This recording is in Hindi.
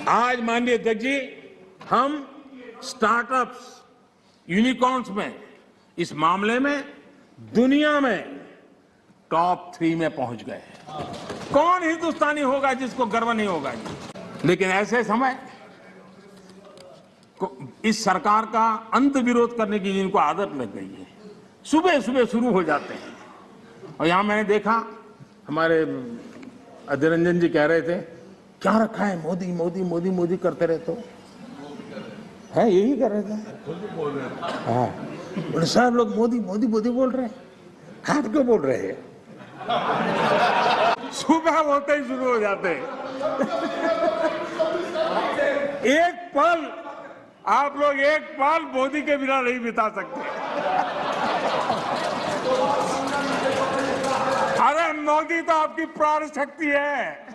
आज माननीय अध्यक्ष जी, हम स्टार्टअप्स, यूनिकॉर्न्स में इस मामले में दुनिया में टॉप 3 में पहुंच गए हैं। कौन हिंदुस्तानी होगा जिसको गर्व नहीं होगा जी? लेकिन ऐसे समय इस सरकार का अंत विरोध करने की जिनको आदत लग गई है, सुबह सुबह शुरू हो जाते हैं। और यहां मैंने देखा, हमारे अधीर रंजन जी कह रहे थे, क्या रखा है मोदी मोदी मोदी मोदी करते रहते हो, है यही कर रहे थे। हाँ, सब लोग मोदी मोदी मोदी बोल रहे हैं, आप क्यों बोल रहे हैं? सुबह होते ही शुरू हो जाते हैं। एक पल आप लोग मोदी के बिना नहीं बिता सकते। अरे मोदी तो आपकी प्राण शक्ति है।